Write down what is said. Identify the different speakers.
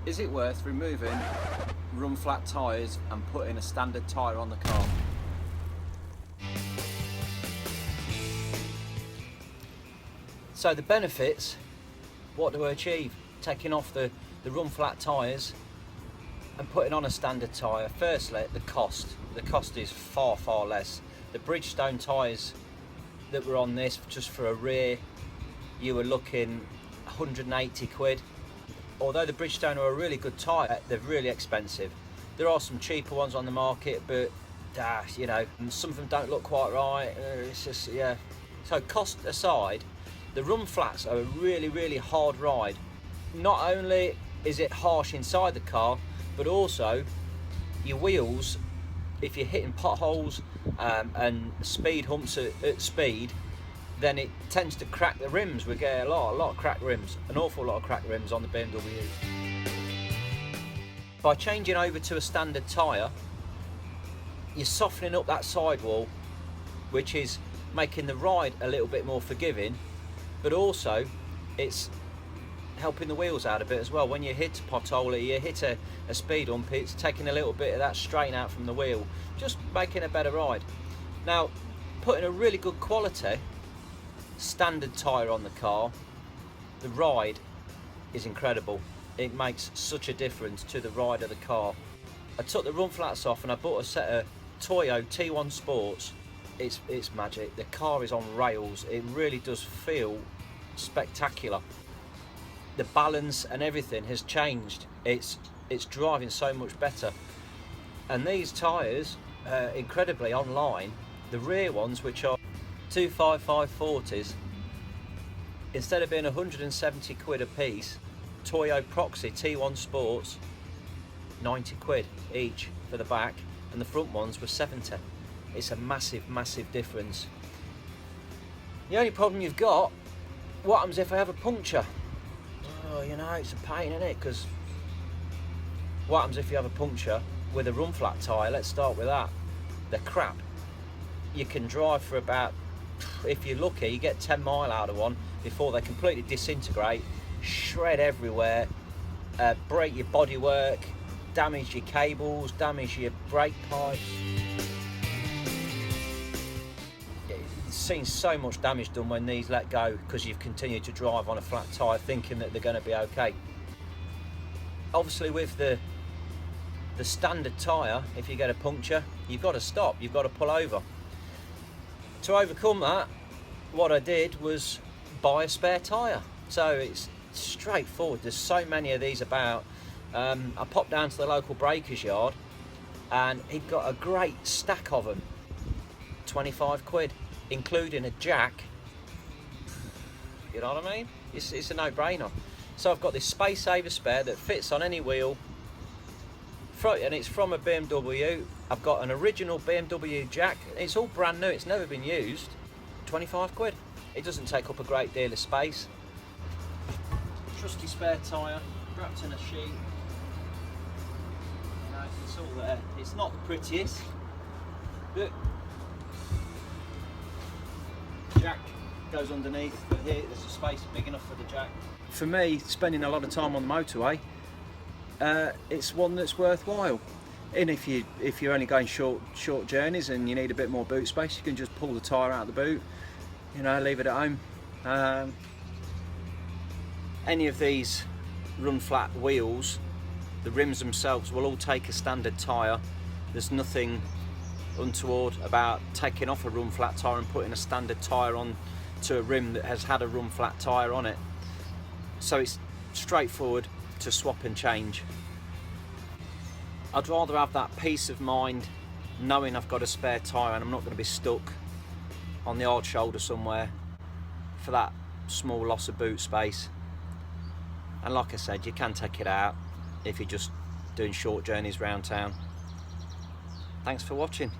Speaker 1: Is it worth removing Runflat tyres and putting a standard tyre on the car? So the benefits, what do I achieve? Taking off the Runflat tyres and putting on a standard tyre. Firstly, the cost. The cost is far, far less. The Bridgestone tyres that were on this, just for a rear, you were looking 180 quid. Although the Bridgestone are a really good tyre, they're really expensive. There are some cheaper ones on the market, but you know, some of them don't look quite right. It's just, yeah. So cost aside, the Runflats are a really, really hard ride. Not only is it harsh inside the car, but also your wheels, if you're hitting potholes and speed humps at speed, then it tends to crack the rims. We get a lot of cracked rims, an awful lot of cracked rims on the BMW. By changing over to a standard tyre, you're softening up that sidewall, which is making the ride a little bit more forgiving, but also it's helping the wheels out a bit as well. When you hit a pothole or you hit a speed hump, it's taking a little bit of that strain out from the wheel, just making a better ride. Now, putting a really good quality standard tyre on the car, the ride is incredible. It makes such a difference to the ride of the car. I took the Runflats off and I bought a set of Toyo T1 Sports. It's magic. The car is on rails. It really does feel spectacular. The balance and everything has changed. It's driving so much better. And these tyres, incredibly online, the rear ones, which are 255/40s, instead of being 170 quid a piece, Toyo Proxy T1 Sports, 90 quid each for the back, and the front ones were 70. It's a massive, massive difference. The only problem you've got, what happens if I have a puncture? Oh, you know, it's a pain, isn't it? Because what happens if you have a puncture with a Runflat tyre? Let's start with that. They're crap. You can drive for about, if you're lucky, you get 10 mile out of one before they completely disintegrate, shred everywhere, break your bodywork, damage your cables, damage your brake pipes. You've seen so much damage done when these let go because you've continued to drive on a flat tyre thinking that they're going to be okay. Obviously with the standard tyre, if you get a puncture, you've got to stop, you've got to pull over. To overcome that, what I did was buy a spare tyre. So it's straightforward. There's so many of these about. I popped down to the local breakers yard and he'd got a great stack of them. 25 quid, including a jack. You know what I mean? It's a no-brainer. So I've got this space saver spare that fits on any wheel, and it's from a BMW. I've got an original BMW jack. It's all brand new, it's never been used. 25 quid. It doesn't take up a great deal of space. Trusty spare tyre, wrapped in a sheet. You know, it's all there. It's not the prettiest, but jack goes underneath, but here there's a space big enough for the jack. For me, spending a lot of time on the motorway, it's one that's worthwhile. And if you're only going short journeys and you need a bit more boot space, you can just pull the tyre out of the boot, you know, leave it at home. Any of these Runflat wheels, the rims themselves will all take a standard tyre. There's nothing untoward about taking off a Runflat tyre and putting a standard tyre on to a rim that has had a Runflat tyre on it. So it's straightforward to swap and change. I'd rather have that peace of mind knowing I've got a spare tyre and I'm not going to be stuck on the hard shoulder somewhere for that small loss of boot space. And like I said, you can take it out if you're just doing short journeys around town. Thanks for watching.